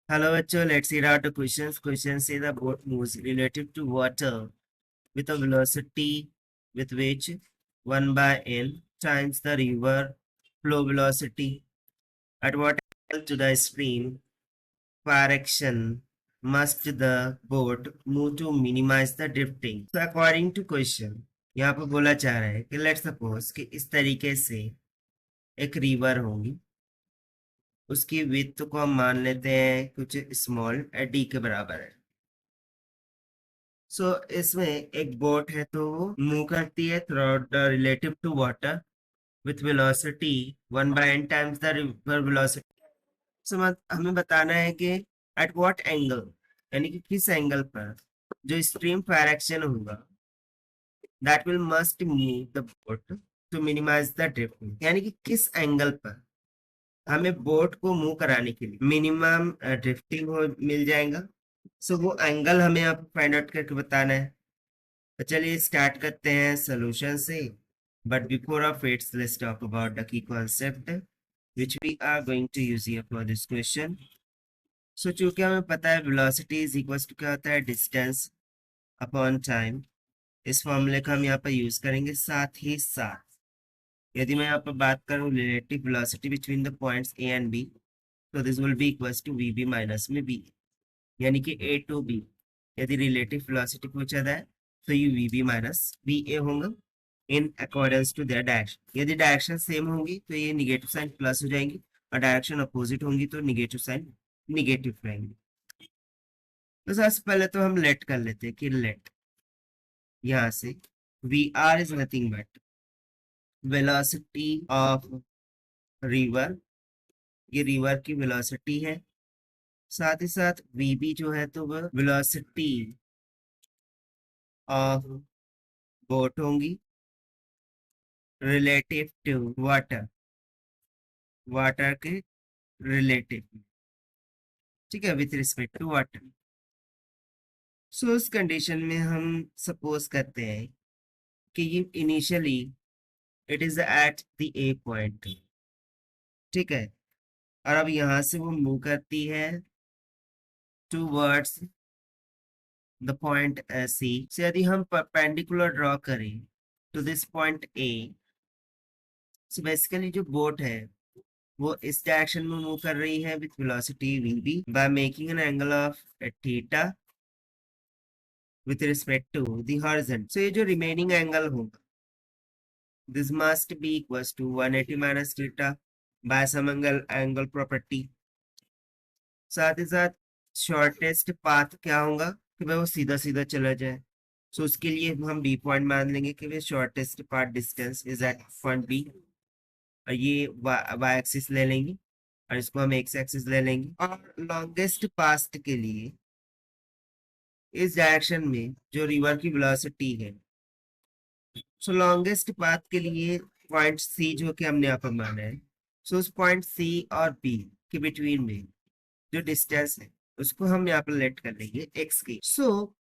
Hello, bachcho. Let's read out the questions. Question say the boat moves relative to water with a velocity with which 1 by n times the river flow velocity. At what angle to the stream direction must the boat move to minimize the drifting? So according to question, यहाँ पर बोला जा रहा है कि let's suppose कि इस तरीके से एक रिवर होगी, उसकी विड्थ को हम मान लेते हैं कुछ स्मॉल डी के बराबर है। सो इसमें एक बोट है तो वो मूव करती है through the relative to water with velocity 1/n times the river velocity. So हमें बताना है कि एट व्हाट एंगल, यानी कि किस एंगल पर जो स्ट्रीम डायरेक्शन होगा that will must move the boat to minimize the drift, यानी कि किस एंगल पर हमें बोट को मूव कराने के लिए मिनिमम ड्रिफ्टिंग हो मिल जाएगा। सो वो एंगल हमें यहाँ पर फाइंड आउट करके बताना है। तो चलिए स्टार्ट करते हैं सोल्यूशन से, but before of its let's talk about the key concept which we are going to use here for this question. So चूंकि हमें पता है velocity is equals to क्या होता है डिस्टेंस अपॉन टाइम, इस फॉर्मूले का हम यहाँ पर यूज करेंगे। साथ ही साथ यदि मैं यहाँ पर बात करूँ relative velocity between the points A and B, तो this will be equals to V B minus में बी, यानी कि ए टू बी यदि रिलेटिव वेलोसिटी पूछा जाए तो ये V B minus B A होंगे in accordance to their direction. यदि डायरेक्शन सेम होंगी तो ये निगेटिव साइन प्लस हो जाएंगी और डायरेक्शन अपोजिट होंगी तो निगेटिव साइन निगेटिव रहेंगे। तो सबसे पहले तो हम लेट कर लेते हैं कि लेट यहाँ से V R is nothing but velocity of river, ये रिवर की वेलोसिटी है। साथ ही साथ वी बी जो है तो वह वेलोसिटी ऑफ बोट होंगी रिलेटिव टू वाटर, वाटर के रिलेटिव, ठीक है, विथ रिस्पेक्ट टू वाटर। सो उस कंडीशन में हम सपोज करते हैं कि ये initially it is at the A point, ठीक है, और अब यहाँ से वो मूव करती है टूवर्ड्स द पॉइंट सी। से यदि हम परपेंडिकुलर ड्रॉ करें to this point A, so basically जो बोट है वो इस डायरेक्शन में मूव कर रही है with velocity V B by making an angle of theta with respect to the horizon. So ये जो remaining angle होगा this must be equals to 180 minus theta by some angle property। साथ ही साथ shortest path क्या होगा कि भाई वो सीधा सीधा चला जाए। सो उसके लिए हम बी पॉइंट मान लेंगे कि भाई shortest path distance is at point B, और ये वाई एक्सिस ले लेंगे और इसको हम एक्स एक्सिस ले लेंगे। और लॉन्गेस्ट पाथ के लिए इस डायरेक्शन में जो रिवर की वेलोसिटी है, सो लॉन्गेस्ट पाथ के लिए पॉइंट सी जो कि हमने यहाँ पर माना है, सो उस पॉइंट सी और बी के बिटवीन में जो डिस्टेंस है उसको हम यहाँ पर लेट कर लेंगे एक्स की। सो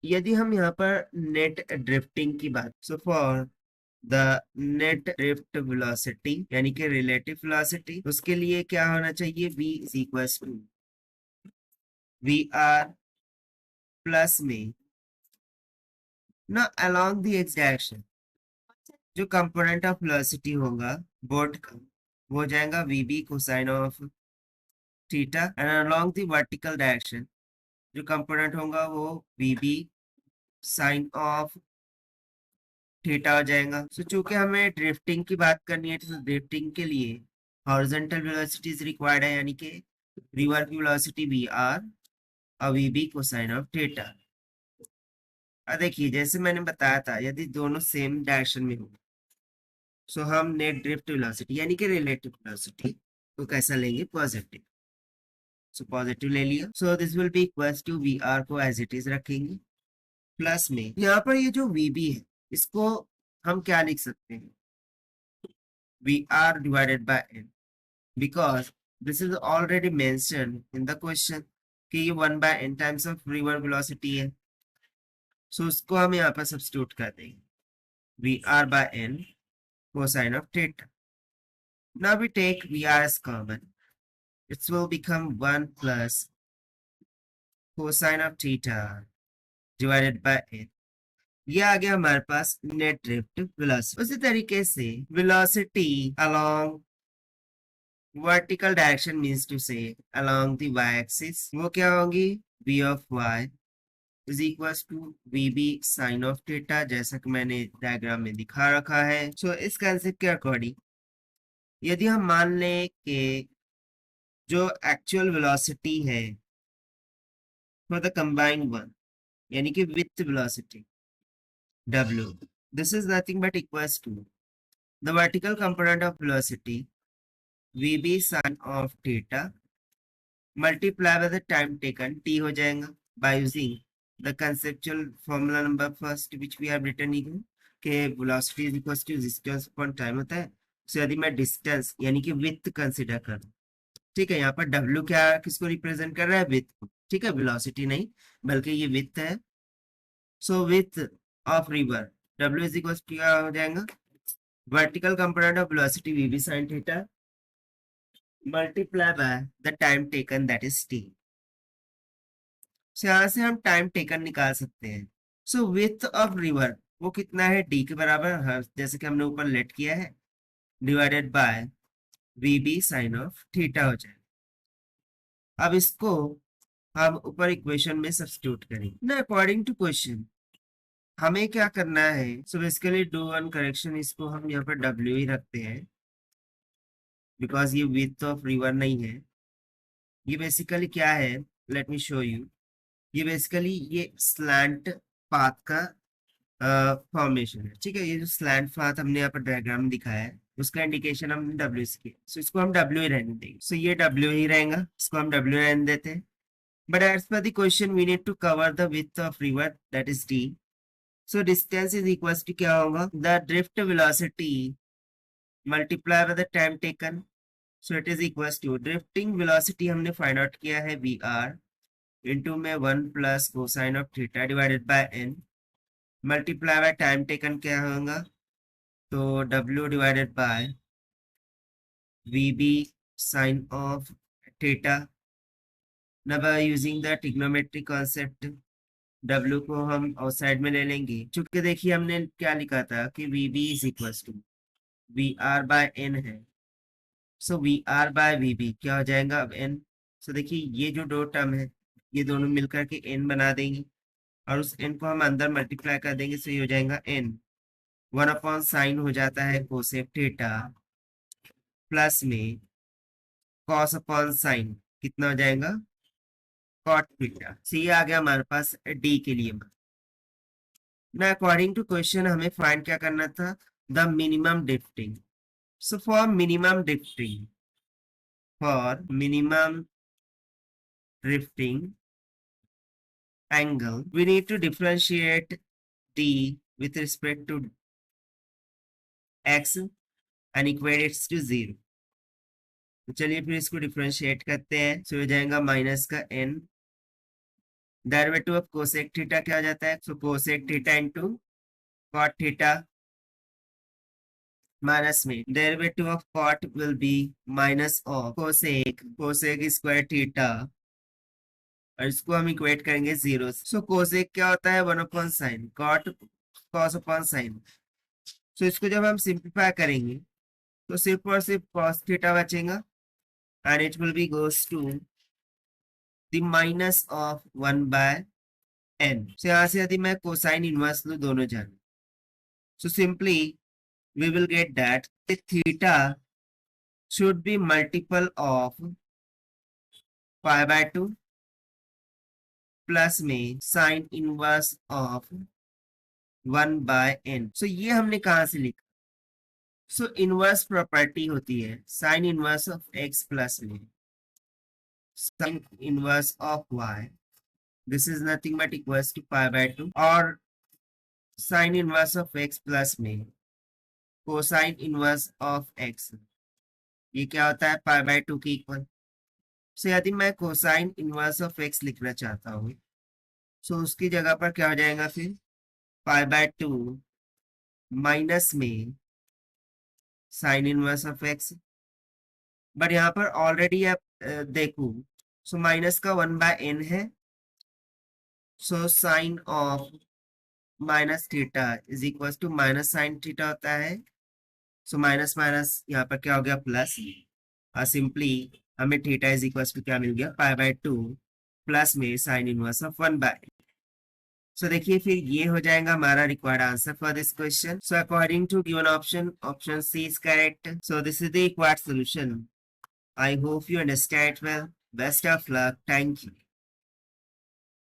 यदि हम यहाँ पर नेट ड्रिफ्टिंग की बात, so for the net drift velocity यानी कि रिलेटिव वेलोसिटी, उसके लिए क्या होना चाहिए, v is equal to V R plus में ना अलोंग द एक्स डायरेक्शन जो कंपोनेंट ऑफ वेलोसिटी होगा बोट का वो हो जाएगा V B cosine of theta, and along the vertical direction जो कंपोनेंट होगा वो V B sine of theta हो जाएगा। सो चूंकि हमें ड्रिफ्टिंग की बात करनी है तो ड्रिफ्टिंग के लिए हॉरिजॉन्टल वेलोसिटीज रिक्वायर्ड है, यानी कि रिवर की वेलोसिटी वी आर और V B cosine of theta. अब देखिए जैसे मैंने बताया था यदि दोनों सेम डायरेक्शन में हो सो हम नेट ड्रिफ्ट वेलोसिटी यानी कि रिलेटिव वेलोसिटी को कैसा लेंगे, पॉजिटिव। सो पॉजिटिव ले लिया। So this will be equals to V R को एज इट इज रखेंगे प्लस में यहाँ पर ये जो वी बी है इसको हम क्या लिख सकते हैं, V R divided by N, because this is already mention in the question कि ये 1/n times of river velocity है। सो उसको हम यहाँ पर सब्स्टिट्यूट कर देंगे V R by N cosine of theta. Now we take VR as common. it will become 1 plus cosine of theta divided by n. ये आ गया हमारे पास नेट ड्रिफ्ट वेलोसिटी। उसी तरीके से velocity along vertical direction means to say along the y axis, वो क्या होगी, v of y is equal to vb sine of theta, जैसा कि मैंने डायग्राम में दिखा रखा है। सो इस कंसेप्ट के अकॉर्डिंग यदि हम मान लें कि जो एक्चुअल वेलोसिटी है फॉर द कंबाइंड वन, यानी कि with velocity w, this is nothing but equals to the vertical component of velocity vb sin of theta multiply by the time taken t हो जाएगा by using the conceptual formula number first which we have written here कि velocity is equals to distance upon time होता है। so यदि मैं distance यानी कि width consider करूं, ठीक है, यहाँ पर w क्या किसको रिप्रेजेंट कर रहा है, width को, ठीक है, velocity नहीं बल्कि ये width है। so width of river w is equals to क्या हो जाएगा, vertical component of velocity vb sin theta multiply by the time taken that is t। so यहाँ से हम टाइम टेकन निकाल सकते हैं। सो विथ ऑफ रिवर वो कितना है, d के बराबर, जैसे कि हमने ऊपर लेट किया है, divided by vb sine of theta हो जाए। अब इसको हम ऊपर इक्वेशन में सब्स्टिट्यूट करेंगे ना अकॉर्डिंग टू क्वेश्चन। हमें क्या करना है, so basically do one correction, इसको हम यहाँ पर w ही रखते हैं बिकॉज ये विथ ऑफ रिवर नहीं है। ये बेसिकली क्या है, लेट मी शो यू। ये बेसिकली ये स्लैंट पाथ का फॉर्मेशन है, ठीक है। ये जो स्लैंट पाथ हमने यहाँ पर डायग्राम में दिखाया है उसका इंडिकेशन हमने डब्ल्यू से किया। सो इसको हम डब्ल्यू ही रहने देंगे। सो ये डब्ल्यू ही रहेगा, इसको हम डब्ल्यू रहने देते हैं। But as per the question we need to cover the width of river that is D. So distance is equal to क्या होगा, the drift velocity multiply by the time taken. So it is equal to drifting velocity हमने find out किया है V R into में 1 plus cosine of theta divided by N multiply by time taken क्या होगा, तो w divided by vb sine of theta. now by using the trigonometry concept w को हम outside में ले लेंगे, चूंकि देखिए हमने क्या लिखा था कि vb is equal to V R by N है। So V R by vb क्या हो जाएगा अब n। सो देखिए ये जो दो टर्म है ये दोनों मिलकर के n बना देंगे और उस n को हम अंदर मल्टीप्लाई कर देंगे। सो ये हो जाएगा n 1 अपॉन साइन हो जाता है कोसेक थीटा प्लस में कॉस अपॉन साइन कितना हो जाएगा कॉट थीटा। सी आ गया हमारे पास डी के लिए। ना अकॉर्डिंग टू क्वेश्चन हमें फाइंड क्या करना था, the minimum drifting. So for minimum drifting angle we need to differentiate d with respect to x and equate it to 0। तो चलिए फिर इसको डिफरेंशिएट करते हैं। सो हो जाएगा माइनस का n, derivative of cosec theta क्या हो जाता है, so cosec theta into cot theta minus में derivative of cot will be minus of cosec square theta और इसको हम इक्वेट करेंगे 0। सो कोसेक क्या होता है 1 upon sine cot cos upon sine. So इसको जब हम सिंप्लीफाई करेंगे तो सिर्फ और सिर्फ कॉस थीटा बचेगा and it will be goes to the minus of 1 by n। so यहाँ से यदि मैं कोसाइन इनवर्स लूँ दोनों जान, so simply we will get that the theta should be multiple of pi by 2 plus में sine inverse of 1 by n। so ये हमने कहाँ से लिखा, सो इनवर्स प्रॉपर्टी होती है sine inverse of x plus में sin inverse of y, this is nothing but equals to pi by 2 और sin inverse of x plus में cosine inverse of x, ये क्या होता है pi by 2 के इक्वल। सो यदि मैं cosine inverse of x लिखना चाहता हूँ सो उसकी जगह पर क्या हो जाएगा फिर pi by 2 माइनस में sin inverse of x। But यहाँ पर ऑलरेडी आप देखो, सो माइनस का 1/n है, so sine of minus theta is equal to minus sine theta होता है। सो माइनस माइनस यहाँ पर क्या हो गया, प्लस, और सिंपली हमें थीटा इज इक्वल टू क्या मिल गया, π/2 प्लस में साइन इनवर्स ऑफ 1/। सो देखिए फिर ये हो जाएगा हमारा required answer for this question. So according to given option, option C is correct. So this is the required solution. I hope you understand well. Best of luck. Thank you.